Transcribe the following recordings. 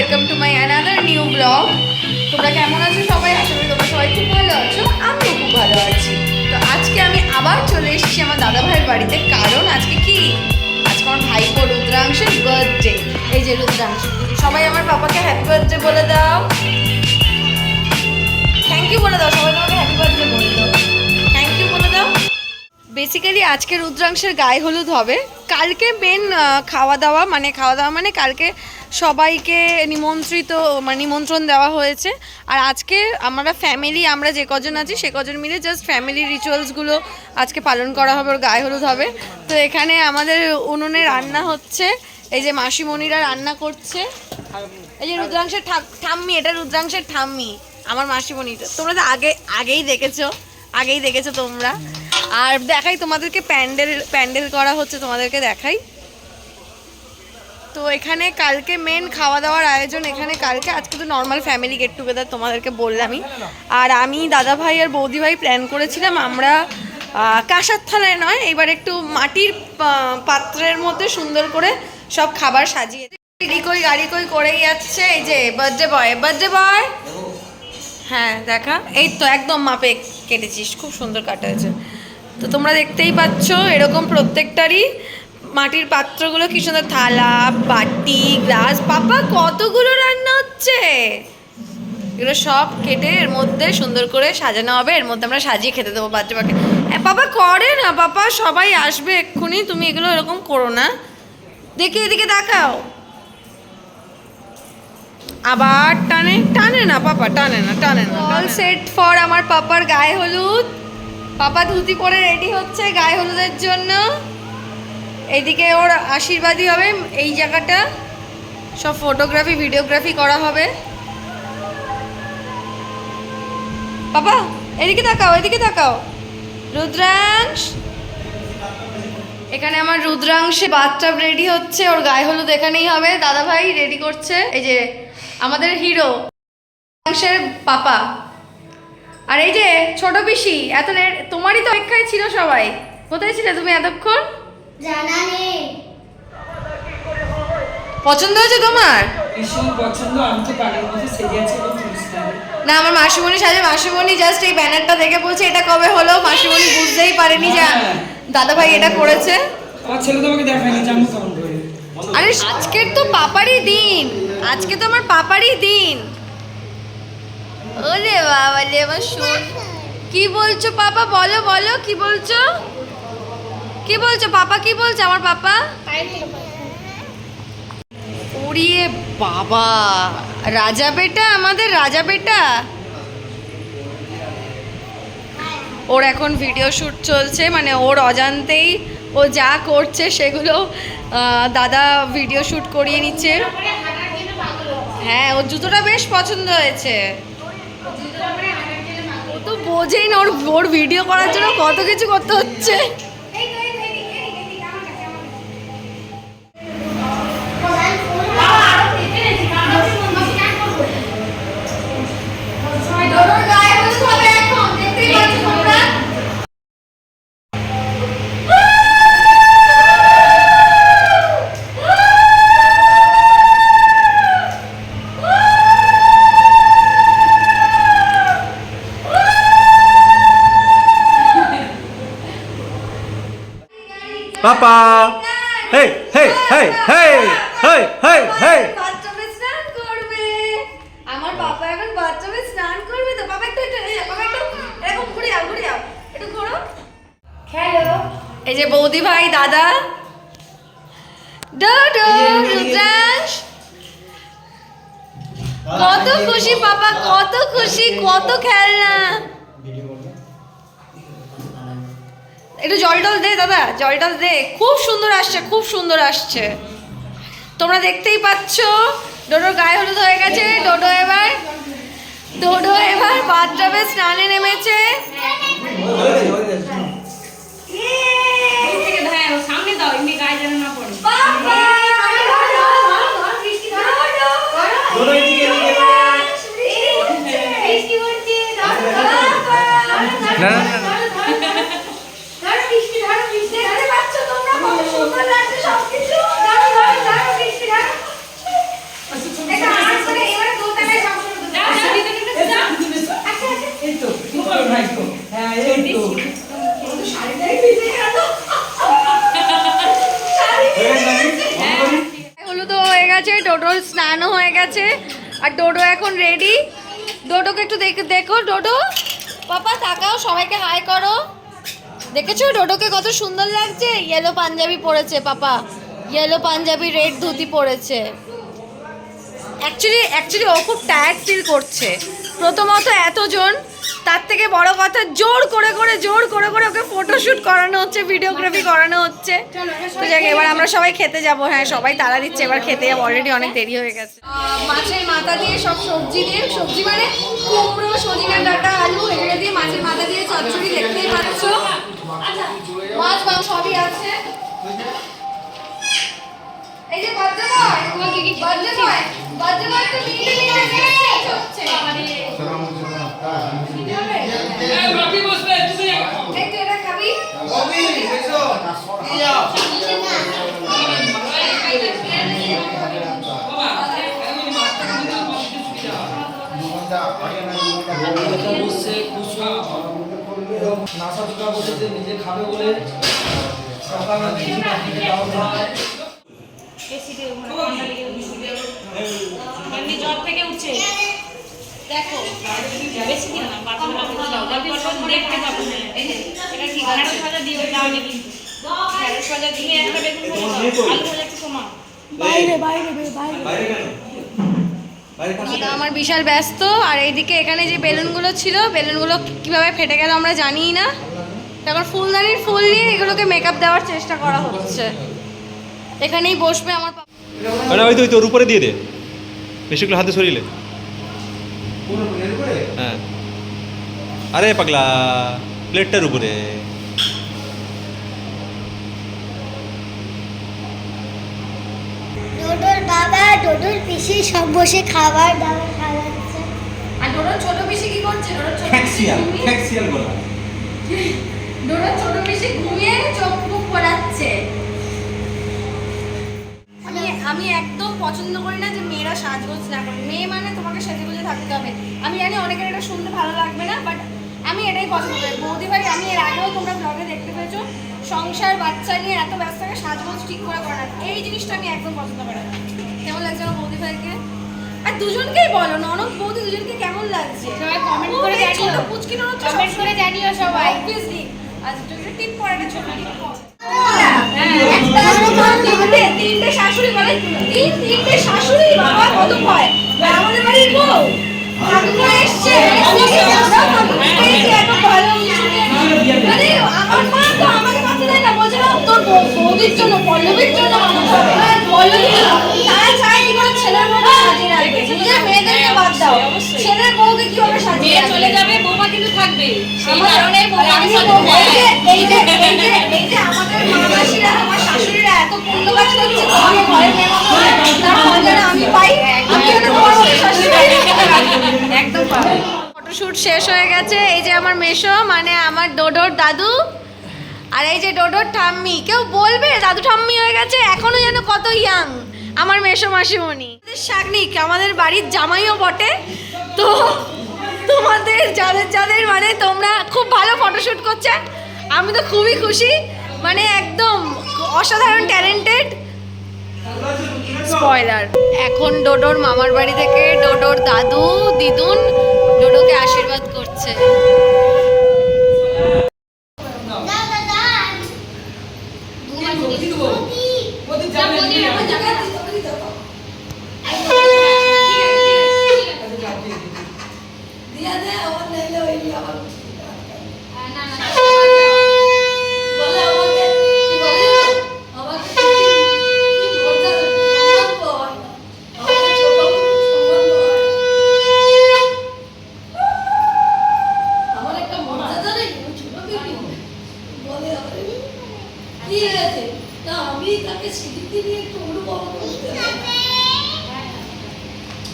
Welcome to my another new blog. তোমরা কেমন আছো সবাই? আশা করি তোমরা সবাই খুব ভালো আছো, আমিও খুব ভালো আছি। তো আজকে আমি আবার চলে এসেছি আমার দাদা ভাইয়ের বাড়িতে, কারণ আজকে কি, আজকে আমার ভাইপো রুদ্রাংশের বার্থডে। এই যে রুদ্রাংশ, সবাই আমার পাপাকে হ্যাপি বার্থডে বলে দাও, থ্যাংক ইউ বলে দাও, সবাই তোমাকে হ্যাপি বার্থডে বলে দাও, থ্যাংক ইউ বলে দাও। বেসিক্যালি আজকে রুদ্রাংশের গায়ে হলুদ হবে, কালকে মেন খাওয়া দাওয়া মানে কালকে সবাইকে নিমন্ত্রণ দেওয়া হয়েছে। আর আজকে আমরা ফ্যামিলি, আমরা যে কজন আছি সে কজন মিলে জাস্ট ফ্যামিলি রিচুয়ালসগুলো আজকে পালন করা হবে, ওর গায়ে হলুদ হবে। তো এখানে আমাদের উনুনে রান্না হচ্ছে, এই যে মাসিমণিরা রান্না করছে। এই যে রুদ্রাংশের ঠাম্মি, এটা রুদ্রাংশের ঠাম্মি, আমার মাসিমণিটা। তোমরা তো আগেই দেখেছো তোমরা। আর দেখাই তোমাদেরকে, প্যান্ডেল করা হচ্ছে, তোমাদেরকে দেখাই। তো এখানে কালকে মেন খাওয়া দাওয়ার আয়োজন এখানে কালকে, আজকে তো নর্মাল ফ্যামিলি গেট টুগেদার তোমাদেরকে বললামই। আর আমি দাদা ভাই আর বৌদি ভাই প্ল্যান করেছিলাম আমরা কাঁসার থালায় নয়, এবার একটু মাটির পাত্রের মধ্যে সুন্দর করে সব খাবার সাজিয়ে গাড়ি করেই যাচ্ছে। এই যে বার্থডে বয়, হ্যাঁ দেখা, এই তো একদম মাপে কেটেছিস, খুব সুন্দর কাটা হয়েছে। তো তোমরা দেখতেই পাচ্ছ এরকম প্রত্যেকটারই মাটির পাত্রগুলো কি সুন্দর, থালা বাটি গ্লাস। পাপা কতগুলো রান্না হচ্ছে, এগুলো সব কেটে এর মধ্যে সুন্দর করে সাজানো হবে, এর মধ্যে আমরা সাজিয়ে খেতে দেবো বাচ্চাকে। পাপা করে না, পাপা সবাই আসবে এক্ষুনি, তুমি এগুলো এরকম করো না। দেখি এদিকে দেখাও, আবার টানে না পাপা, টানে না। অল সেট ফর আমার পাপার গায়ে হলুদ। পাপা ধুতি পরে রেডি হচ্ছে গায়ে হলুদের জন্য। এইদিকে ওর আশীর্বাদই হবে, এই জায়গাটা সব ফটোগ্রাফি ভিডিওগ্রাফি করা হবে। পাপা এদিকে তাকাও, রুদ্রাংশ। এখানে আমার রুদ্রাংশে বাথটাব রেডি হচ্ছে, ওর গায়ে হলুদ এখানেই হবে। দাদা ভাই রেডি করছে, এই যে আমাদের হিরো রুদ্রাংশের পাপা। আর এই যে ছোট পিসি, এত তোমারই তো অপেক্ষায় ছিল সবাই, কোথায় ছিলে তুমি এতক্ষণ? জানা নেই। পছন্দ হয়েছে তোমার? ভীষণ পছন্দ, আমি তো পাগলের মতো সেজে আছি এবং না, আমার মাসিমণি সাজে, মাসিমণি জাস্ট এই ব্যানারটা দেখে বলছে এটা কবে হলো। মাসিমণি বুঝতেই পারেনি যে দাদা ভাই এটা করেছে। আমার ছেলে তোমাকে দেখায়নি, জানো কেমন করে। আরে আজকের তো পাপারই দিন, আজকে তো আমার পাপারই দিন। ওরে বাবা লে, আমার শোন, কি বলছো পাপা? বলো কি বলছো পাপা, কি বলছে আমার পাপা? ওরে বাবা, রাজা বেটা, আমাদের রাজা বেটা। ওর এখন ভিডিও শ্যুট চলছে, মানে ওর অজান্তেই ও যা করছে সেগুলো দাদা ভিডিও শ্যুট করিয়ে নিচ্ছে। হ্যাঁ, ওর জুতোটা বেশ পছন্দ হয়েছে। ও তো বোঝেই না ওর ভিডিও করার জন্য কত কিছু করতে হচ্ছে। Papa! Hey, hey, hey, hey, hey, hey, hey! বাথটবে স্নান করবে আমার পাপা, এখন বাথটবে স্নান করবে। তো পাপা একটু এরকম ঘুরে যাও, একটু ঘোরো, খেলো। এই যে বৌদি ভাই, দাদা, ডোডো, রুদ্রাংশ, কত খুশি পাপা, কত খুশি, কত খেলনা। একটু জল দে দাদা, জল দে। খুব সুন্দর আসছে, তোমরা দেখতেই পাচ্ছ। ডোডোর গায়ে হলুদ হয়ে গেছে। ডোডো এবার বাথটবে স্নানে নেমেছে। সুন্দর লাগছে সবকিছু। হলুদ হয়ে গেছে, ডোডোর স্নানও হয়ে গেছে, আর ডোডো এখন রেডি। ডোডোকে একটু দেখো, ডোডো পাপা তাকাও, সবাইকে হাই করো। দেখেছো ডোডোকে কত সুন্দর লাগছে? ইয়েলো পাঞ্জাবি পরেছে পাপা, ইয়েলো পাঞ্জাবি, রেড ধুতি পরেছে। অ্যাকচুয়ালি ও খুব টায়ার্ড ফিল করছে। প্রথমত এতজন, তার থেকে বড় কথা জোর করে ওকে ফটোশুট করানো হচ্ছে, ভিডিওগ্রাফি করানো হচ্ছে। তো যাক, এবার আমরা সবাই খেতে যাব। হ্যাঁ, সবাই তাড়া দিচ্ছে, এবার খেতে যাবো, অলরেডি অনেক দেরি হয়ে গেছে। মাছের মাথা দিয়ে সব সবজি মানে কুমড়ো, সজনে ডাঁটা, আলু, এগুলো দিয়ে মাছের মাথা দিয়ে চচ্চড়ি, দেখতেই পাচ্ছ। মাছ মাংস সবই আছে। এই যে বাচ্চাময় তো মিনিটে হচ্ছে। বাকি বসবে তুমি এই তুই এটা খাবি? নাসা দুটা বসেছে নিজে খাবে বলে সকালে কিছু না খেতে দেওয়া হয়। জ্বর থেকে উঠছে দেখো বেশি দিন না দেখতে পাবো না এটা ঠিক আছে ভাজা দিয়ে দাওনি কিন্তু ভাজা দিয়ে একটা বেগুন ভাজা আলু ভাজা একটু কমা বাইরে বাইরে দাদা আমার বিশাল ব্যস্ত। আর এইদিকে এখানে যে বেলুনগুলো ছিল, বেলুনগুলো কিভাবে ফেটে গেল আমরা জানিই না। তারপর ফুলদানির ফুল নিয়ে এগুলোকে মেকআপ দেওয়ার চেষ্টা করা হচ্ছে। এখানেই বসবে আমার পাপা। ওই তো ওর উপরে দিয়ে দে, বেশিগুলো হাতে সরিলে। হ্যাঁ, আরে পাগলা, প্লেটটার উপরে। ডোডোর বাবা, ডোডোর পিসি সব বসে খাবার দাবার খাওয়াচ্ছে। আর ডোডোর ছোট পিসি কি করছে? ডোডোর ছোট পিসি ঘুমিয়ে চোখ মুখ পড়াচ্ছে। আমি একদম পছন্দ করি না যে মেয়েরা সাজগোজ না করে। মেয়ে মানে তোমাকে সাজগোজে থাকতে হবে। আমি জানি অনেকের এটা শুনতে ভালো লাগবে না, বাট আমি এটাই পছন্দ করি। বৌদি ভাই, আমি এর আগেও তোমরা ব্লগে দেখতে পেয়েছো, সংসার বাচ্চা নিয়ে এত ব্যস্ত থাকে, সাজগোজ ঠিক করে করে না। এই জিনিসটা আমি একদম পছন্দ করি না। কেমন লাগছে আমার বৌদি ভাইকে? আর দুজনকেই বলো, ননদ বৌদি দুজনকে কেমন লাগছে? সবাই কমেন্ট করে জানিও, ছোট পুচকি ননদ কমেন্ট করে জানিও সবাই। অবভিয়াসলি। আর যদি টিপ পরে একটা ছোট টিপ পরে। তিনটে শাশুড়ি বলে, তিনটে শাশুড়ি, বাবা কত ভয়। আমাদের বাড়ির বউ ঠাকুমা এসছে, এত ভালো মানে আমার মা তো আমাকে পাতে দেয় না, বলছে না তোর বৌদির জন্য, পল্লবীর জন্য পল্লবী তারা চায় কি করে ছেলের বউকে সাজিয়ে রাখবে। নিজের মেয়েদেরকে বাদ দাও, ছেলের বউকে কিভাবে সাজিয়ে মেয়ে রাখবে? চলে যাবে, বৌমা কিন্তু থাকবে। সেই আমার কারণে বৌমাকে সাথে এই যে আমাদের মামাসিরা, আমার শাশুড়িরা এত পূর্ণ কাজ করছে, তোমাকে ঘরে মেয়ে মতো হয়, তার মজাটা আমি পাই। আমি কেন তোমার মতো শাশুড়ি পাই না? একদম পাই। ফটোশুট শেষ হয়ে গেছে। এই যে আমার মেশো, মানে আমার ডোডোর দাদু, আর এই যে ডোডোর ঠাম্মি। কেউ বলবে দাদু ঠাম্মি হয়ে গেছে, এখনো যেন কত ইয়াং আমার মেশো মাসিমণি। শাকনিক আমাদের বাড়ির জামাইও বটে। তো তোমাদের যাদের মানে তোমরা খুব ভালো ফটোশুট করছে, আমি তো খুবই খুশি, মানে একদম অসাধারণ ট্যালেন্টেড। স্পয়লার, এখন ডোডোর মামার বাড়ি থেকে ডোডোর দাদু দিদুন ডোডোকে আশীর্বাদ করছে।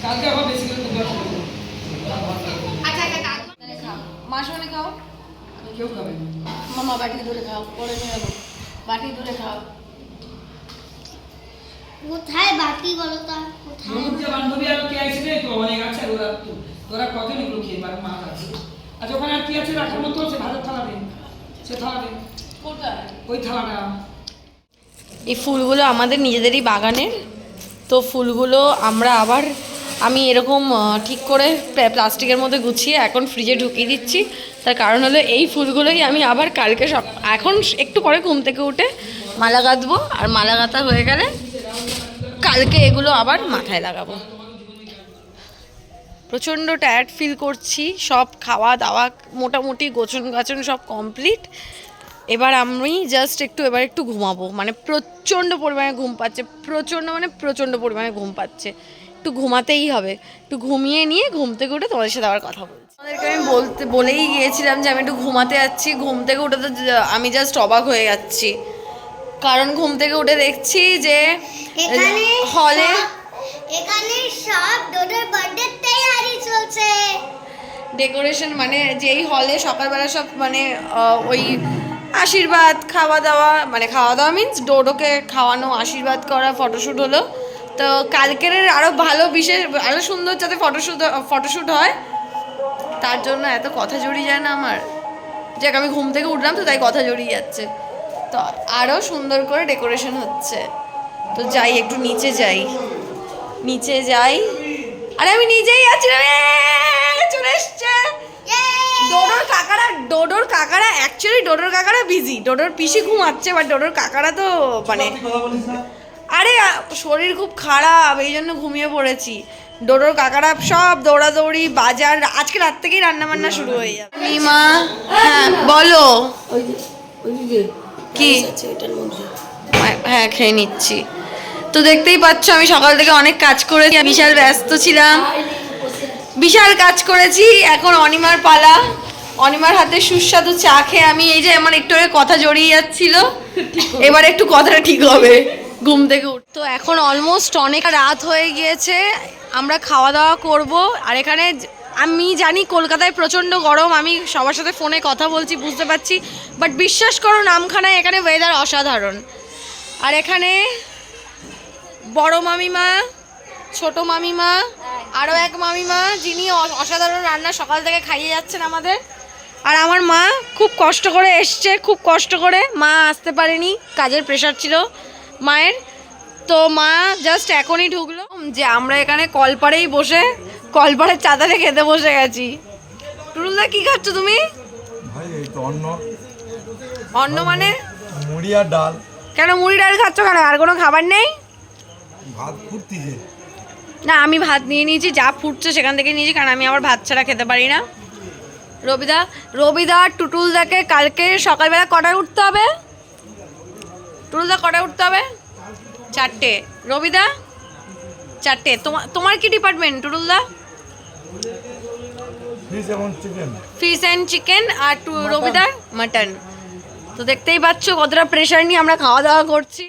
কালকে আবার বেশি করে তোমরা খাবে। মাসনে খাও, কেউ খাবে না। মামা বাটি ধরে খাও, পরে নিয়ে যাবো, বাটি ধরে খাও। কোথায় বাটি বলো তো? কোথায়? নতুন যে বান্ধবী আর কে আসবে তো অনেক আছে, তোরা কজন এগুলো খেয়ে পারে, মাছ আছে। আচ্ছা ওখানে আর কি আছে রাখার মতো আছে? ভাতের থালা নেই। সে থালাটা ওই থালাটা এই ফুলগুলো আমাদের নিজেদেরই বাগানের, তো ফুলগুলো আমরা আবার আমি এরকম ঠিক করে প্লাস্টিকের মধ্যে গুছিয়ে এখন ফ্রিজে ঢুকিয়ে দিচ্ছি। তার কারণ হলো এই ফুলগুলোই আমি আবার কালকে এখন একটু পরে ঘুম থেকে উঠে মালা গাঁথবো, আর মালা গাঁথা হয়ে গেলে কালকে এগুলো আবার মাথায় লাগাবো। প্রচণ্ড টায়ার্ড ফিল করছি, সব খাওয়া দাওয়া মোটামুটি গোছন গাছন সব কমপ্লিট। এবার আমি জাস্ট এবার একটু ঘুমাবো, মানে প্রচণ্ড পরিমাণে ঘুম পাচ্ছে, প্রচণ্ড পরিমাণে ঘুম পাচ্ছে, একটু ঘুমাতেই হবে। একটু ঘুমিয়ে নিয়ে ঘুম থেকে উঠে তোমাদের সাথে আবার কথা বলছি। আমাদেরকে আমি বলেই গিয়েছিলাম যে আমি একটু ঘুমাতে যাচ্ছি, ঘুম থেকে উঠে তো আমি জাস্ট অবাক হয়ে যাচ্ছি, কারণ ঘুম থেকে উঠে দেখছি যে হলে এখানে সব ডোডোর বার্থডে তৈরি চলছে। ডেকোরেশন মানে যেই হলে সকালবেলা সব মানে ওই আশীর্বাদ খাওয়া দাওয়া, মানে খাওয়া দাওয়া মিন্স ডোডোকে খাওয়ানো, আশীর্বাদ করা, ফটোশ্যুট হলো। তো কালকের আরও ভালো বিশেষ আরও সুন্দর যাতে ফটোশ্যুট হয়, তার জন্য এত কথা জড়িয়ে যায় না আমার। যাক আমি ঘুম থেকে উঠলাম তো তাই কথা জড়িয়ে যাচ্ছে, তো আরও সুন্দর করে ডেকোরেশন হচ্ছে। তো যাই একটু নিচে যাই, আরে আমি নিজেই যাচ্ছি, চলে এসছে ডোডোর কাকারা অ্যাকচুয়ালি ডোডোর কাকারা বিজি, ডোডোর পিসি ঘুমাচ্ছে, বাট ডোডোর কাকারা তো মানে আরে শরীর খুব খারাপ এই জন্য ঘুমিয়ে পড়েছি। ডোডোর কাকারা সব দৌড়াদৌড়ি বাজার, আজকে রাত থেকেই রান্নাবান্না শুরু হয়ে যাবে। মা হ্যাঁ বলো কি? হ্যাঁ খেয়ে নিচ্ছি। তো দেখতেই পাচ্ছ আমি সকাল থেকে অনেক কাজ করেছি, বিশাল ব্যস্ত ছিলাম, বিশাল কাজ করেছি। এখন অনিমার পালা, অনিমার হাতে সুস্বাদু চা খেয়ে আমি এই যে আমার একটু কথা জড়িয়ে যাচ্ছিল, এবার একটু কথাটা ঠিক হবে ঘুম থেকে উঠ। তো এখন অলমোস্ট অনেক রাত হয়ে গিয়েছে, আমরা খাওয়া দাওয়া করব। আর এখানে আমি জানি কলকাতায় প্রচণ্ড গরম, আমি সবার সাথে ফোনে কথা বলছি বুঝতে পারছি, বাট বিশ্বাস করো নামখানায় এখানে ওয়েদার অসাধারণ। আর এখানে বড় মামিমা, ছোট মামিমা, আরও এক মামিমা যিনি অসাধারণ রান্না সকাল থেকে খাইয়ে যাচ্ছেন আমাদের। আর আমার মা খুব কষ্ট করে এসছে, খুব কষ্ট করে, মা আসতে পারেনি, কাজের প্রেশার ছিল মায়ের। তো মা জাস্ট এখনই ঢুকলো, যে আমরা এখানে কলপাড়েই বসে কলপাড়ের চাদরে খেতে বসে গেছি। টুরুলদা কি খাচ্ছ তুমি? ভাই এই তো অন্ন মানে মুড়ি আর ডাল। কেন মুড়ি ডাল খাচ্ছ কেন? আর কোনো খাবার নেই? ভাত ফুটতিছে না আমি ভাত নিয়ে নিয়েছি, যা ফুটছে সেখান থেকে নিয়েছি, কারণ আমি আবার ভাত ছাড়া খেতে পারি না। রবিদা টুটুলদাকে কালকে সকালবেলা কটায় উঠতে হবে? টুটুলদা কটায় উঠতে হবে? 4টে। রবিদা 4টে। তোমার কি ডিপার্টমেন্ট টুটুলদা? Fish and chicken. আর রবিদার মাটন। তো দেখতেই পাচ্ছ কতটা প্রেশার নিয়ে আমরা খাওয়া দাওয়া করছি।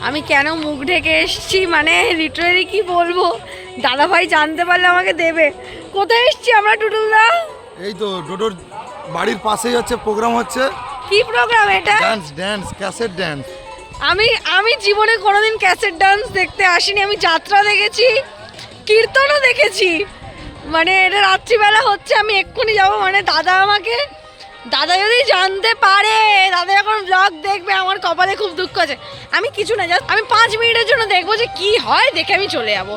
আমি কেন মুখ ঢেকে এসছি মানে লিটারালি কি বলবো, দাদাভাই জানতে পারলে আমাকে দেবে। কোথায় এসছি আমরা টুটুলদা? এই তো ডোডোর বাড়ির পাশেই হচ্ছে প্রোগ্রাম হচ্ছে। কি প্রোগ্রাম এটা? Dance cassette dance. আমি জীবনে কোনোদিন ক্যাসেট ডান্স দেখতে আসিনি। আমি যাত্রা দেখেছি, কীর্তনও দেখেছি, মানে এটা রাত্রিবেলা হচ্ছে, আমি এক্ষুনি যাবো। মানে দাদা যদি জানতে পারে, দাদা যখন ব্লগ দেখবে, আমার কপালে খুব দুঃখ আছে। আমি কিছু না, জাস্ট আমি 5 মিনিটের জন্য দেখবো যে কি হয়, দেখে আমি চলে যাবো।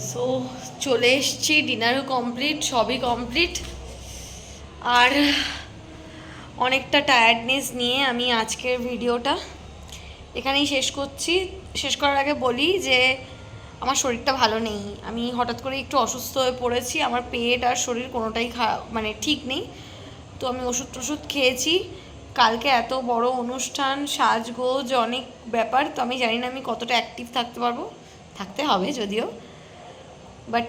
সো চলে এসছি, ডিনারও কমপ্লিট, সবই কমপ্লিট। আর অনেকটা টায়ার্ডনেস নিয়ে আমি আজকের ভিডিওটা এখানেই শেষ করছি। শেষ করার আগে বলি যে আমার শরীরটা ভালো নেই, আমি হঠাৎ করে একটু অসুস্থ হয়ে পড়েছি। আমার পেট আর শরীর কোনোটাই মানে ঠিক নেই। তো আমি ওষুধ খেয়েছি। কালকে এত বড় অনুষ্ঠান, সাজগোজ, অনেক ব্যাপার, তো আমি জানি না আমি কতটা অ্যাক্টিভ থাকতে পারবো, থাকতে হবে যদিও, বাট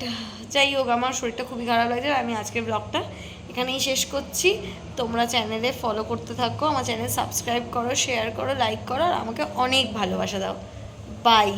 যাই হোক আমার শরীরটা খুবই খারাপ লাগছে। আমি আজকের ব্লগটা এখানেই শেষ করছি। তোমরা চ্যানেলে ফলো করতে থাকো, আমার চ্যানেল সাবস্ক্রাইব করো, শেয়ার করো, লাইক করো, আর আমাকে অনেক ভালোবাসা দাও। বাই।